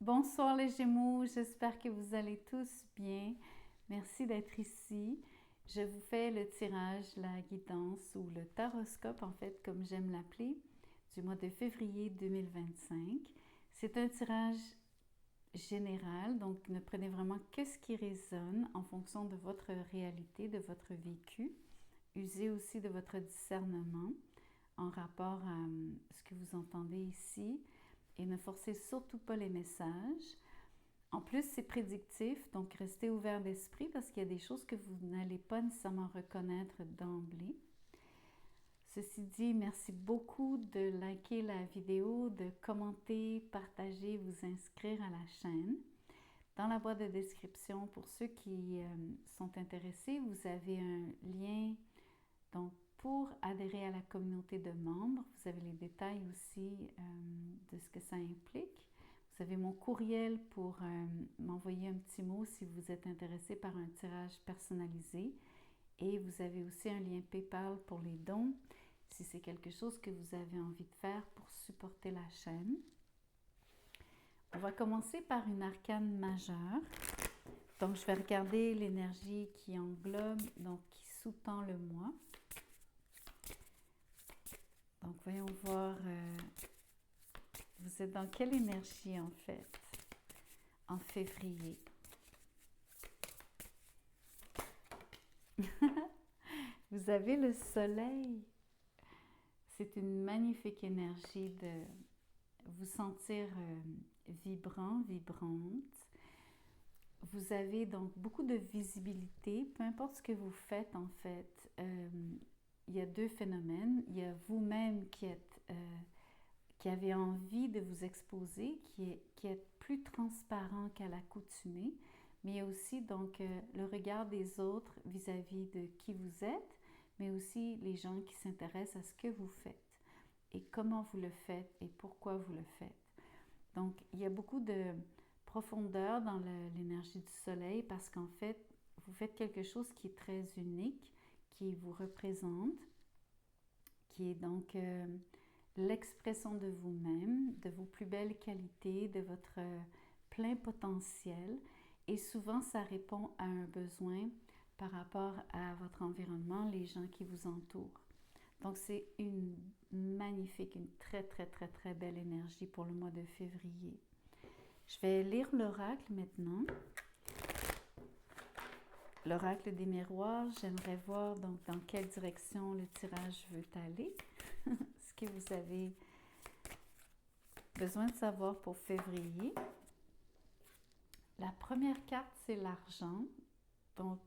Bonsoir les Gémeaux, j'espère que vous allez tous bien. Merci d'être ici. Je vous fais le tirage, la guidance ou le taroscope en fait, comme j'aime l'appeler, du mois de février 2025. C'est un tirage général, donc ne prenez vraiment que ce qui résonne en fonction de votre réalité, de votre vécu. Usez aussi de votre discernement en rapport à ce que vous entendez ici et ne forcez surtout pas les messages. En plus, c'est prédictif, donc restez ouvert d'esprit parce qu'il y a des choses que vous n'allez pas nécessairement reconnaître d'emblée. Ceci dit, merci beaucoup de liker la vidéo, de commenter, partager, vous inscrire à la chaîne. Dans la boîte de description, pour ceux qui sont intéressés, vous avez un lien donc, pour adhérer à la communauté de membres. Vous avez les détails aussi de ce que ça implique. Vous avez mon courriel pour m'envoyer un petit mot si vous êtes intéressé par un tirage personnalisé. Et vous avez aussi un lien PayPal pour les dons, si c'est quelque chose que vous avez envie de faire pour supporter la chaîne. On va commencer par une arcane majeure. Donc, je vais regarder l'énergie qui englobe, donc qui sous-tend le mois. Donc, voyons voir, vous êtes dans quelle énergie en fait, en février? Vous avez le soleil. C'est une magnifique énergie de vous sentir vibrant, vibrante. Vous avez donc beaucoup de visibilité, peu importe ce que vous faites en fait. Il y a deux phénomènes. Il y a vous-même qui avez envie de vous exposer, qui est plus transparent qu'à l'accoutumée, mais il y a aussi donc le regard des autres vis-à-vis de qui vous êtes, mais aussi les gens qui s'intéressent à ce que vous faites et comment vous le faites et pourquoi vous le faites. Donc, il y a beaucoup de profondeur dans l'énergie du soleil parce qu'en fait, vous faites quelque chose qui est très unique, qui vous représente, qui est donc l'expression de vous-même, de vos plus belles qualités, de votre plein potentiel. Et souvent, ça répond à un besoin par rapport à votre environnement, les gens qui vous entourent. Donc, c'est une magnifique, une très, très, très, très belle énergie pour le mois de février. Je vais lire l'oracle maintenant. L'oracle des miroirs, j'aimerais voir donc dans quelle direction le tirage veut aller. Ce que vous avez besoin de savoir pour février. La première carte, c'est l'argent. Donc,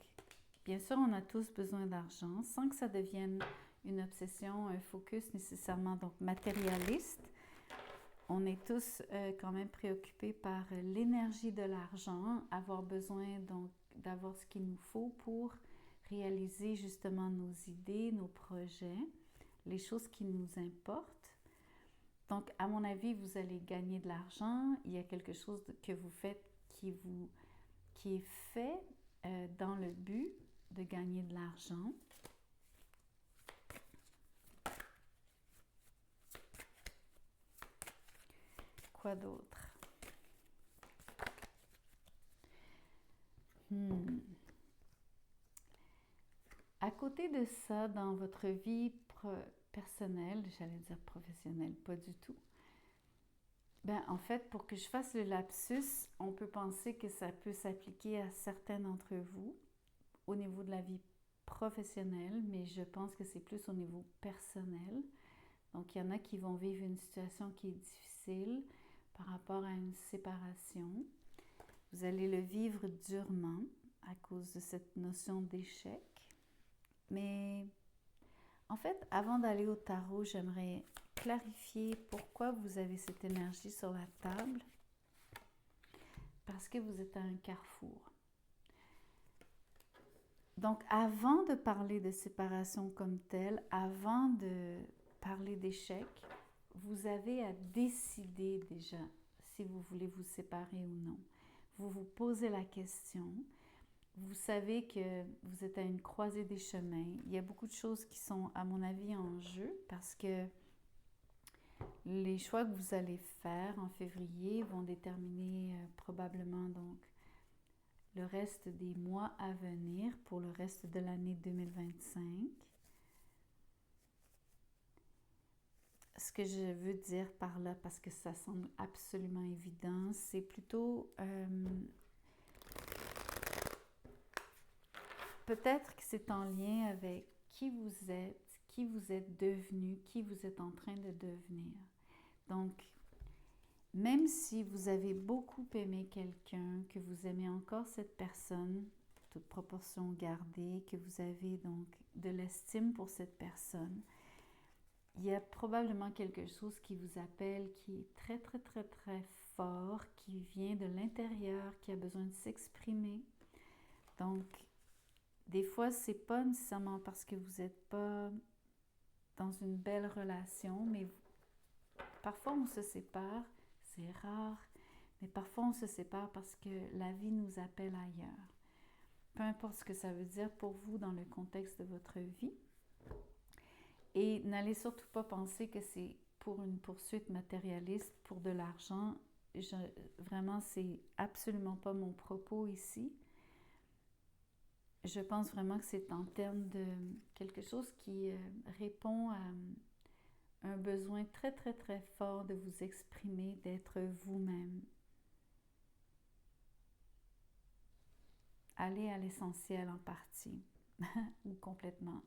bien sûr, on a tous besoin d'argent sans que ça devienne une obsession, un focus nécessairement donc matérialiste. On est tous quand même préoccupés par l'énergie de l'argent, avoir besoin donc d'avoir ce qu'il nous faut pour réaliser justement nos idées, nos projets, les choses qui nous importent. Donc, à mon avis, vous allez gagner de l'argent. Il y a quelque chose que vous faites qui est fait dans le but de gagner de l'argent. Quoi d'autre? À côté de ça, dans votre vie personnelle, j'allais dire professionnelle, pas du tout. Ben, en fait, pour que je fasse le lapsus, on peut penser que ça peut s'appliquer à certains d'entre vous au niveau de la vie professionnelle, mais je pense que c'est plus au niveau personnel. Donc, il y en a qui vont vivre une situation qui est difficile par rapport à une séparation. Vous allez le vivre durement à cause de cette notion d'échec. Mais en fait, avant d'aller au tarot, j'aimerais clarifier pourquoi vous avez cette énergie sur la table. Parce que vous êtes à un carrefour. Donc, avant de parler de séparation comme telle, avant de parler d'échec, vous avez à décider déjà si vous voulez vous séparer ou non. Vous vous posez la question. Vous savez que vous êtes à une croisée des chemins. Il y a beaucoup de choses qui sont, à mon avis, en jeu parce que Les choix que vous allez faire en février vont déterminer probablement donc le reste des mois à venir pour le reste de l'année 2025. Ce que je veux dire par là, parce que ça semble absolument évident, c'est plutôt peut-être que c'est en lien avec qui vous êtes devenu, qui vous êtes en train de devenir. Donc, même si vous avez beaucoup aimé quelqu'un, que vous aimez encore cette personne, toute proportion gardée, que vous avez donc de l'estime pour cette personne, il y a probablement quelque chose qui vous appelle, qui est très, très, très, très fort, qui vient de l'intérieur, qui a besoin de s'exprimer. Donc, des fois, c'est pas nécessairement parce que vous n'êtes pas dans une belle relation, mais parfois on se sépare, c'est rare, mais parfois on se sépare parce que la vie nous appelle ailleurs. Peu importe ce que ça veut dire pour vous dans le contexte de votre vie. Et n'allez surtout pas penser que c'est pour une poursuite matérialiste, pour de l'argent. Vraiment, c'est absolument pas mon propos ici. Je pense vraiment que c'est en termes de quelque chose qui répond à un besoin très, très, très fort de vous exprimer, d'être vous-même. Allez à l'essentiel en partie, ou complètement.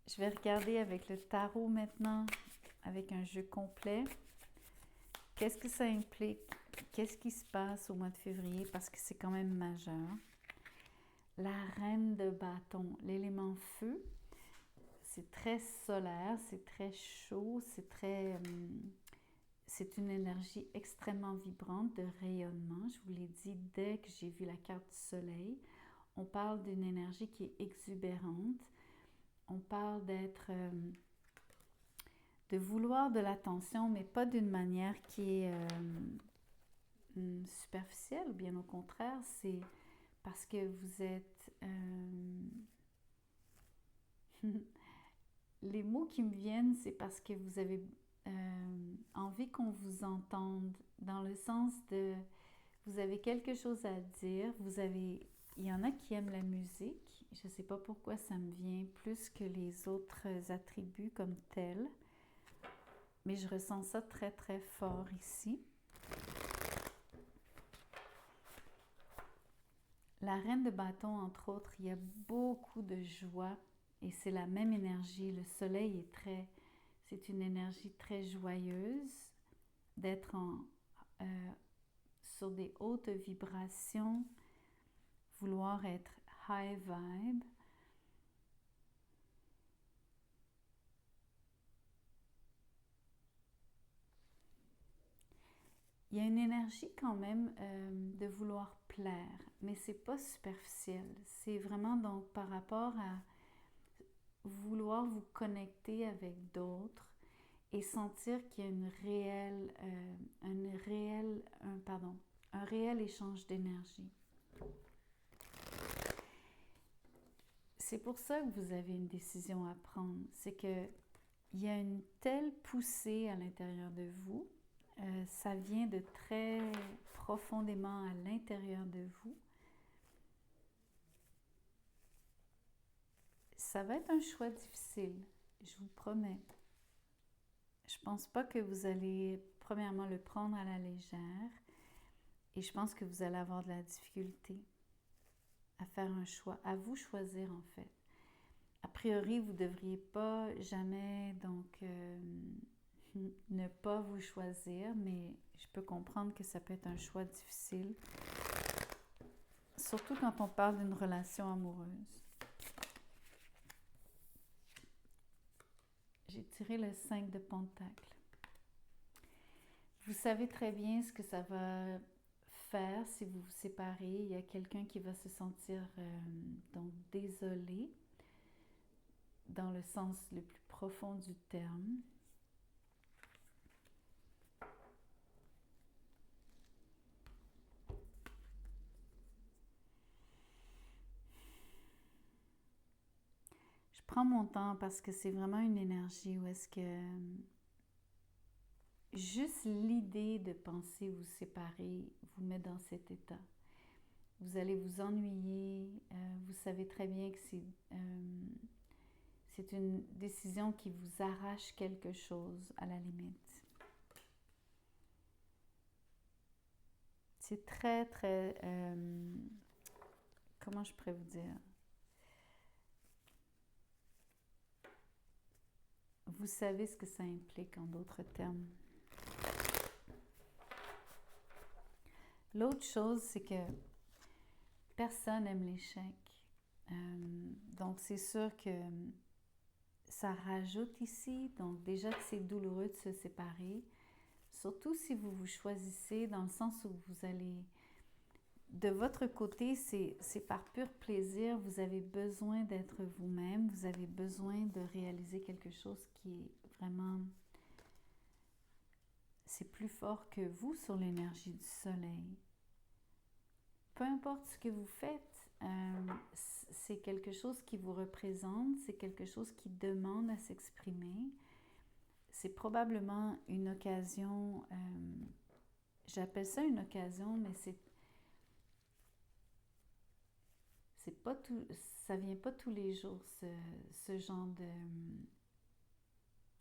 Je vais regarder avec le tarot maintenant, avec un jeu complet. Qu'est-ce que ça implique? Qu'est-ce qui se passe au mois de février? Parce que c'est quand même majeur. La reine de bâton, l'élément feu, c'est très solaire, c'est très chaud, c'est une énergie extrêmement vibrante de rayonnement. Je vous l'ai dit dès que j'ai vu la carte du soleil. On parle d'une énergie qui est exubérante. On parle de vouloir de l'attention, mais pas d'une manière qui est superficielle, bien au contraire, c'est parce que vous êtes... Les mots qui me viennent, c'est parce que vous avez envie qu'on vous entende, dans le sens de... Vous avez quelque chose à dire, il y en a qui aiment la musique, je ne sais pas pourquoi ça me vient plus que les autres attributs comme tels, mais je ressens ça très très fort ici. La reine de bâton, entre autres, il y a beaucoup de joie et c'est la même énergie. Le soleil c'est une énergie très joyeuse d'être sur des hautes vibrations, vouloir être high vibe. Il y a une énergie quand même de vouloir plaire, mais c'est pas superficiel. C'est vraiment donc par rapport à vouloir vous connecter avec d'autres et sentir qu'il y a un réel échange d'énergie. C'est pour ça que vous avez une décision à prendre. C'est qu'il y a une telle poussée à l'intérieur de vous. Ça vient de très profondément à l'intérieur de vous. Ça va être un choix difficile, je vous promets. Je pense pas que vous allez, premièrement, le prendre à la légère. Et je pense que vous allez avoir de la difficulté à faire un choix, à vous choisir en fait. A priori, vous ne devriez pas jamais donc ne pas vous choisir, mais je peux comprendre que ça peut être un choix difficile, surtout quand on parle d'une relation amoureuse. J'ai tiré le 5 de Pentacles. Vous savez très bien ce que ça va faire si vous vous séparez. Il y a quelqu'un qui va se sentir donc désolé dans le sens le plus profond du terme. Je Je prends mon temps parce que c'est vraiment une énergie où est-ce que juste l'idée de penser vous séparer vous met dans cet état. Vous allez vous ennuyer, vous savez très bien que c'est une décision qui vous arrache quelque chose à la limite. C'est très, très... comment je pourrais vous dire? Vous savez ce que ça implique en d'autres termes. L'autre chose, c'est que personne n'aime l'échec. Donc, c'est sûr que ça rajoute ici. Donc, déjà que c'est douloureux de se séparer. Surtout si vous vous choisissez dans le sens où vous allez... De votre côté, c'est par pur plaisir. Vous avez besoin d'être vous-même. Vous avez besoin de réaliser quelque chose qui est vraiment... C'est plus fort que vous sur l'énergie du soleil. Peu importe ce que vous faites, c'est quelque chose qui vous représente, c'est quelque chose qui demande à s'exprimer. C'est probablement une occasion, j'appelle ça une occasion, mais c'est pas tout, ça vient pas tous les jours, ce genre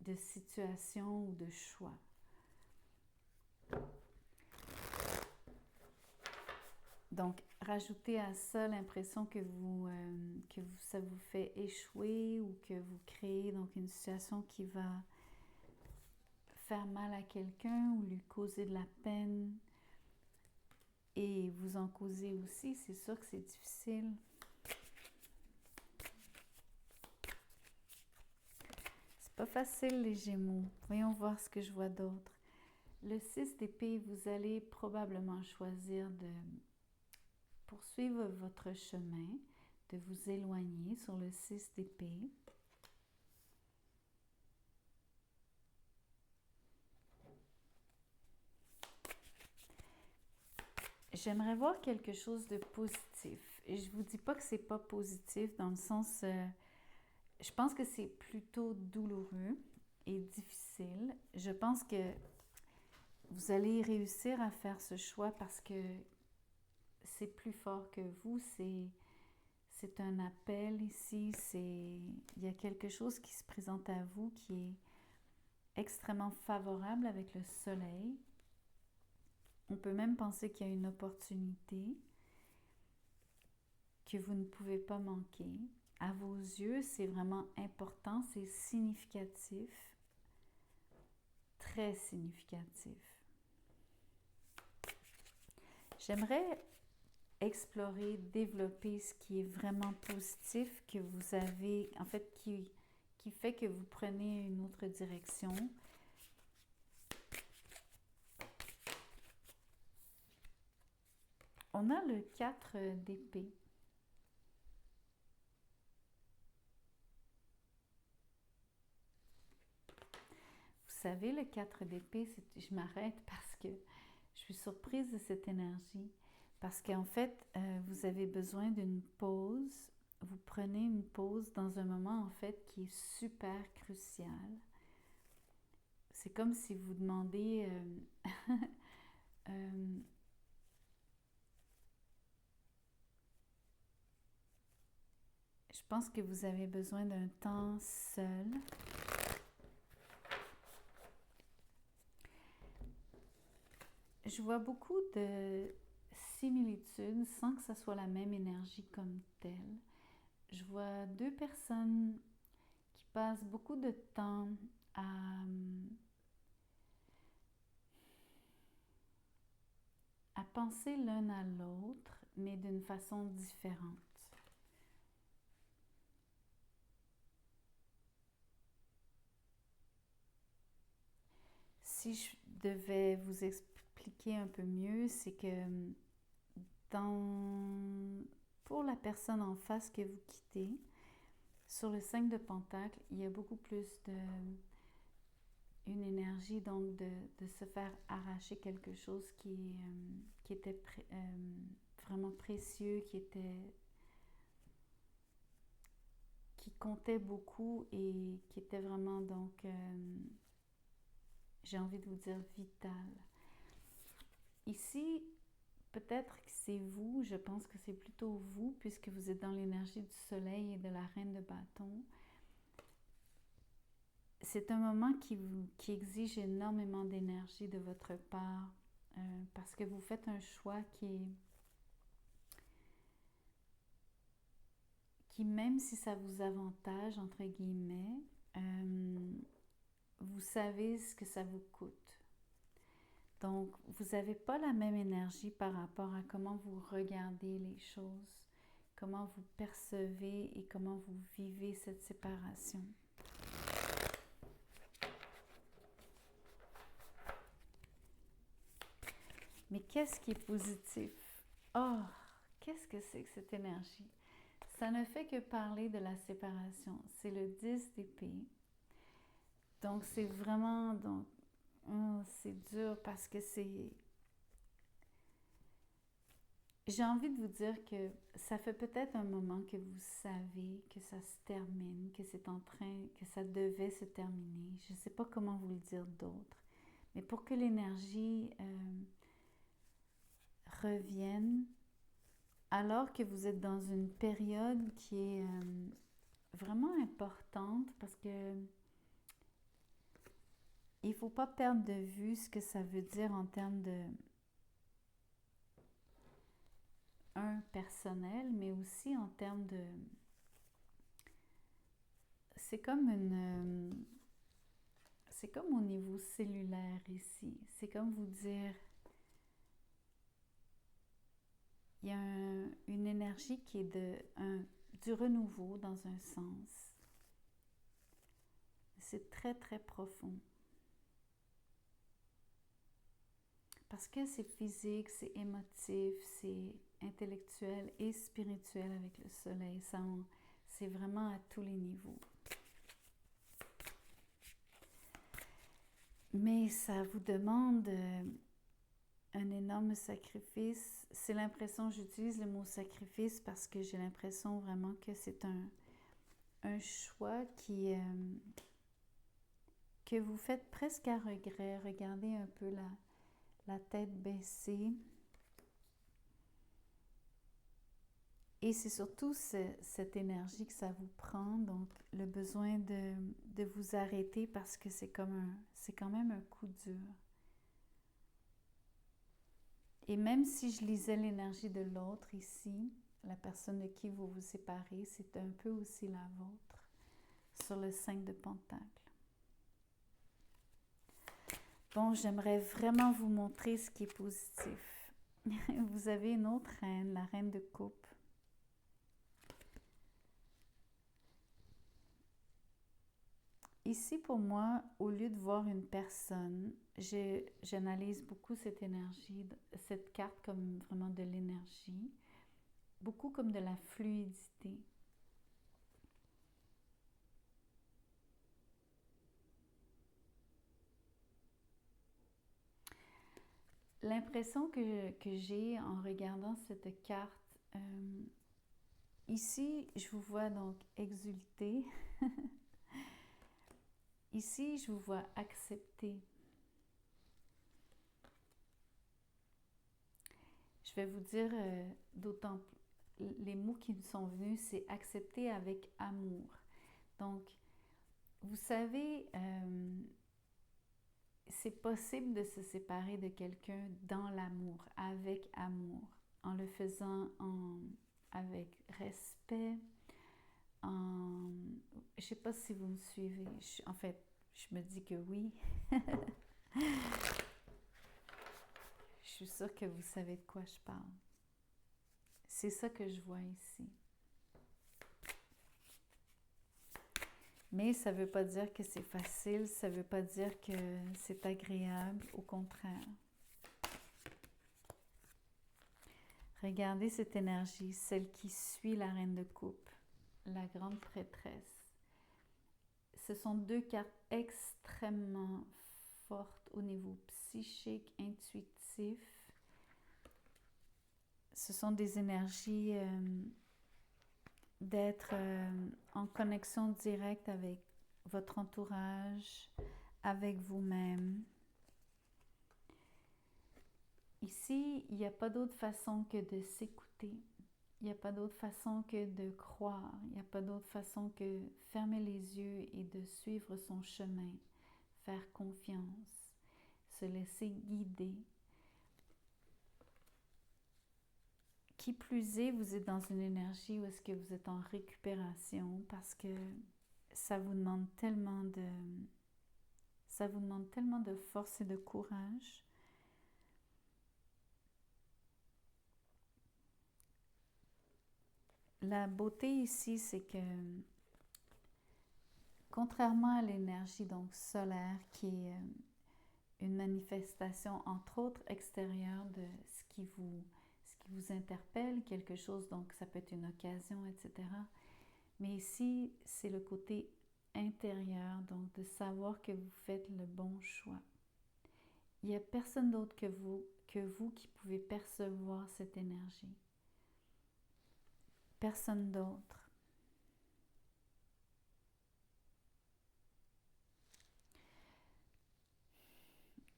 de situation ou de choix. Donc, rajoutez à ça l'impression que ça vous fait échouer ou que vous créez donc une situation qui va faire mal à quelqu'un ou lui causer de la peine et vous en causer aussi. C'est sûr que c'est difficile. C'est pas facile les Gémeaux. Voyons voir ce que je vois d'autre. Le 6 d'épée, vous allez probablement choisir de poursuivre votre chemin, de vous éloigner sur le 6 d'épée. J'aimerais voir quelque chose de positif. Et je ne vous dis pas que c'est pas positif dans le sens... je pense que c'est plutôt douloureux et difficile. Je pense que vous allez réussir à faire ce choix parce que c'est plus fort que vous. C'est un appel ici. Il y a quelque chose qui se présente à vous qui est extrêmement favorable avec le soleil. On peut même penser qu'il y a une opportunité que vous ne pouvez pas manquer. À vos yeux, c'est vraiment important, c'est significatif, très significatif. J'aimerais explorer, développer ce qui est vraiment positif que vous avez, en fait, qui fait que vous prenez une autre direction. On a le 4 d'épée. Vous savez, le 4 d'épée, je m'arrête parce que je suis surprise de cette énergie. Parce qu'en fait, vous avez besoin d'une pause. Vous prenez une pause dans un moment, en fait, qui est super crucial. C'est comme si vous demandez... je pense que vous avez besoin d'un temps seul. Je vois beaucoup de similitudes sans que ça soit la même énergie comme telle. Je vois deux personnes qui passent beaucoup de temps à penser l'un à l'autre, mais d'une façon différente. Si je devais vous expliquer un peu mieux, c'est que pour la personne en face que vous quittez, sur le 5 de Pentacle, il y a beaucoup plus une énergie donc de se faire arracher quelque chose qui était vraiment précieux, qui comptait beaucoup et qui était vraiment donc, j'ai envie de vous dire, vital. Ici, peut-être que c'est vous, je pense que c'est plutôt vous, puisque vous êtes dans l'énergie du soleil et de la reine de bâton. C'est un moment qui exige énormément d'énergie de votre part, parce que vous faites un choix qui même si ça vous avantage, entre guillemets, vous savez ce que ça vous coûte. Donc, vous n'avez pas la même énergie par rapport à comment vous regardez les choses, comment vous percevez et comment vous vivez cette séparation. Mais qu'est-ce qui est positif? Oh, qu'est-ce que c'est que cette énergie? Ça ne fait que parler de la séparation. C'est le 10 d'épée. Donc, c'est vraiment... Donc, c'est dur parce que c'est... J'ai envie de vous dire que ça fait peut-être un moment que vous savez que ça se termine, que c'est en train, que ça devait se terminer. Je ne sais pas comment vous le dire d'autre. Mais pour que l'énergie revienne, alors que vous êtes dans une période qui est vraiment importante parce que il ne faut pas perdre de vue ce que ça veut dire en termes de personnel, mais aussi en termes de... C'est comme c'est comme au niveau cellulaire ici. C'est comme vous dire... Il y a une énergie qui est du renouveau dans un sens. C'est très, très profond. Parce que c'est physique, c'est émotif, c'est intellectuel et spirituel avec le soleil. C'est vraiment à tous les niveaux. Mais ça vous demande un énorme sacrifice. C'est l'impression, j'utilise le mot sacrifice parce que j'ai l'impression vraiment que c'est un choix que vous faites presque à regret. Regardez un peu la tête baissée. Et c'est surtout cette énergie que ça vous prend, donc le besoin de vous arrêter parce que c'est quand même un coup dur. Et même si je lisais l'énergie de l'autre ici, la personne de qui vous vous séparez, c'est un peu aussi la vôtre sur le 5 de Pentacle. Bon, j'aimerais vraiment vous montrer ce qui est positif. Vous avez une autre reine, la reine de coupe. Ici, pour moi, au lieu de voir une personne, j'analyse beaucoup cette énergie, cette carte comme vraiment de l'énergie, beaucoup comme de la fluidité. L'impression que j'ai en regardant cette carte, ici, je vous vois donc exulter. Ici, je vous vois accepter. Je vais vous dire d'autant plus, les mots qui me sont venus, c'est accepter avec amour. Donc, vous savez, c'est possible de se séparer de quelqu'un dans l'amour, avec amour, en le faisant avec respect, je ne sais pas si vous me suivez. En fait, je me dis que oui. Je suis sûre que vous savez de quoi je parle. C'est ça que je vois ici. Mais ça ne veut pas dire que c'est facile, ça ne veut pas dire que c'est agréable, au contraire. Regardez cette énergie, celle qui suit la reine de coupe, la grande prêtresse. Ce sont deux cartes extrêmement fortes au niveau psychique, intuitif. Ce sont des énergies d'être en connexion directe avec votre entourage, avec vous-même. Ici, il n'y a pas d'autre façon que de s'écouter. Il n'y a pas d'autre façon que de croire. Il n'y a pas d'autre façon que fermer les yeux et de suivre son chemin, faire confiance, se laisser guider. Qui plus est, vous êtes dans une énergie où est-ce que vous êtes en récupération parce que ça vous demande tellement de force et de courage. La beauté ici, c'est que contrairement à l'énergie donc solaire qui est une manifestation entre autres extérieure de ce qui vous interpelle, quelque chose, donc ça peut être une occasion, etc. Mais ici, c'est le côté intérieur, donc de savoir que vous faites le bon choix. Il n'y a personne d'autre que vous qui pouvez percevoir cette énergie. Personne d'autre.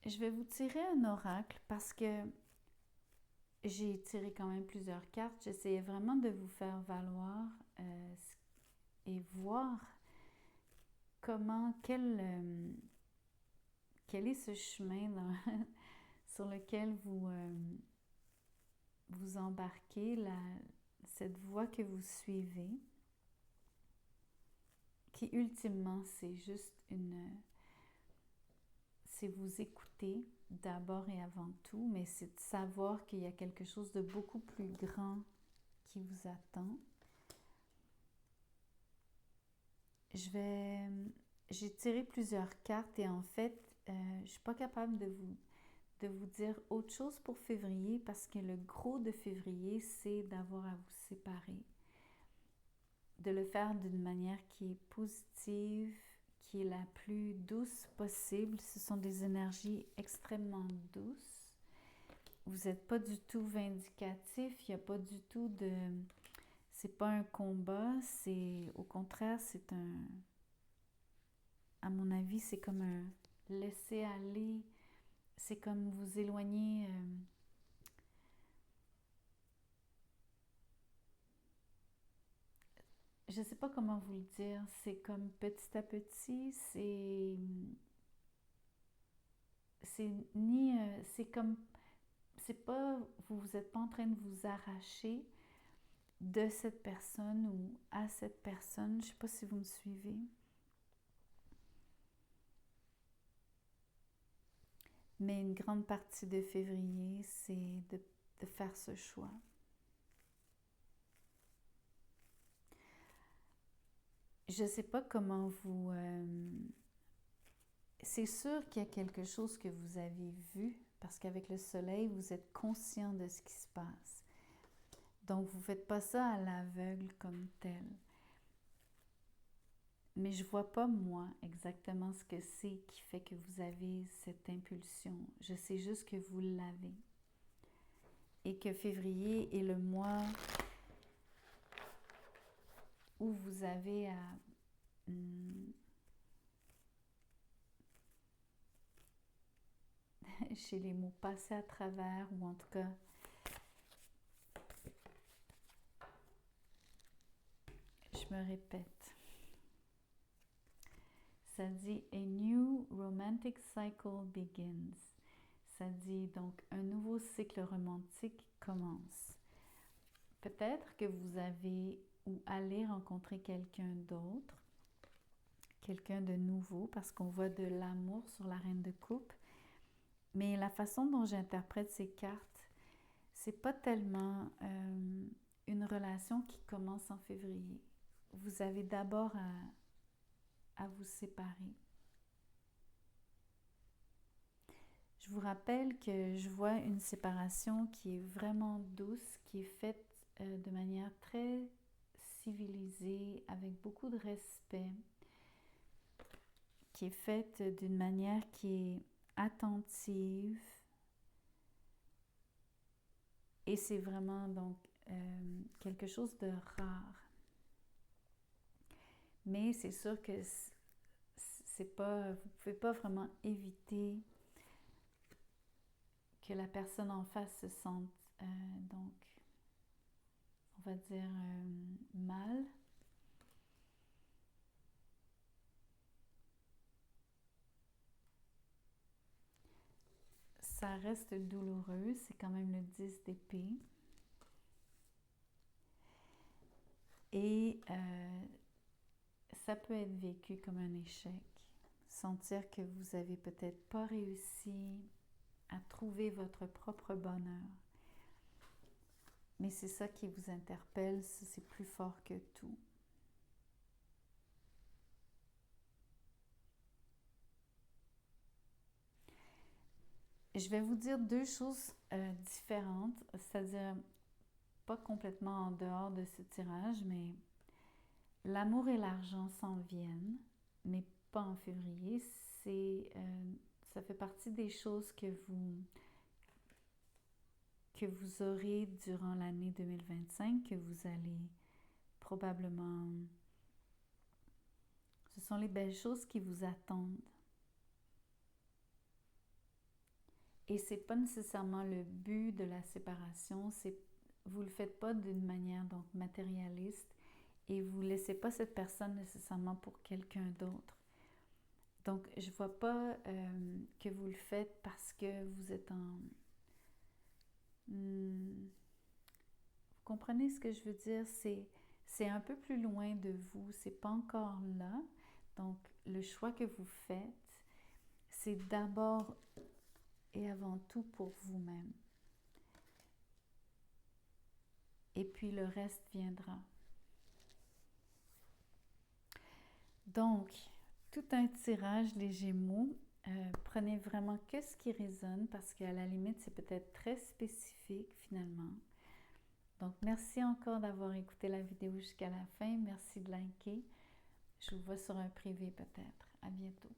Je vais vous tirer un oracle parce que j'ai tiré quand même plusieurs cartes. J'essayais vraiment de vous faire valoir et voir quel est ce chemin sur lequel vous embarquez, cette voie que vous suivez, qui ultimement c'est vous écouter d'abord et avant tout, mais c'est de savoir qu'il y a quelque chose de beaucoup plus grand qui vous attend. J'ai tiré plusieurs cartes et en fait, je ne suis pas capable de vous dire autre chose pour février parce que le gros de février, c'est d'avoir à vous séparer. De le faire d'une manière qui est positive, qui est la plus douce possible. Ce sont des énergies extrêmement douces. Vous n'êtes pas du tout vindicatif, il n'y a pas du tout de... C'est pas un combat, c'est au contraire, c'est un... À mon avis, c'est comme un laisser aller, c'est comme vous éloigner... je ne sais pas comment vous le dire, c'est comme petit à petit, c'est comme, c'est pas, vous n'êtes pas en train de vous arracher de cette personne ou à cette personne, je ne sais pas si vous me suivez. Mais une grande partie de février, c'est de faire ce choix. Je ne sais pas comment vous... c'est sûr qu'il y a quelque chose que vous avez vu, parce qu'avec le soleil, vous êtes conscient de ce qui se passe. Donc, vous ne faites pas ça à l'aveugle comme tel. Mais je ne vois pas, moi, exactement ce que c'est qui fait que vous avez cette impulsion. Je sais juste que vous l'avez. Et que février est le mois où vous avez à... chez les mots passer à travers, ou en tout cas... Je me répète. Ça dit « A new romantic cycle begins ». Ça dit donc « Un nouveau cycle romantique commence ». Peut-être que vous avez ou allez rencontrer quelqu'un d'autre, quelqu'un de nouveau, parce qu'on voit de l'amour sur la reine de coupe. Mais la façon dont j'interprète ces cartes, c'est pas tellement une relation qui commence en février. Vous avez d'abord à vous séparer. Je vous rappelle que je vois une séparation qui est vraiment douce, qui est faite de manière très civilisée, avec beaucoup de respect, qui est faite d'une manière qui est attentive. Et c'est vraiment donc quelque chose de rare. Mais c'est sûr que c'est pas, vous ne pouvez pas vraiment éviter que la personne en face se sente, donc, on va dire, mal. Ça reste douloureux, c'est quand même le 10 d'épée. Et ça peut être vécu comme un échec. Sentir que vous n'avez peut-être pas réussi à trouver votre propre bonheur. Mais c'est ça qui vous interpelle, c'est plus fort que tout. Je vais vous dire deux choses différentes, c'est-à-dire pas complètement en dehors de ce tirage, mais l'amour et l'argent s'en viennent, mais pas en février. Ça fait partie des choses que vous aurez durant l'année 2025, que vous allez probablement... Ce sont les belles choses qui vous attendent. Et c'est pas nécessairement le but de la séparation, vous le faites pas d'une manière donc matérialiste et vous laissez pas cette personne nécessairement pour quelqu'un d'autre. Donc je vois pas que vous le faites parce que vous êtes en... Vous comprenez ce que je veux dire? C'est un peu plus loin de vous, c'est pas encore là. Donc le choix que vous faites, c'est d'abord et avant tout pour vous-même. Et puis le reste viendra. Donc, tout un tirage des Gémeaux. Prenez vraiment que ce qui résonne parce qu'à la limite, c'est peut-être très spécifique finalement. Donc, merci encore d'avoir écouté la vidéo jusqu'à la fin. Merci de liker. Je vous vois sur un privé peut-être. À bientôt.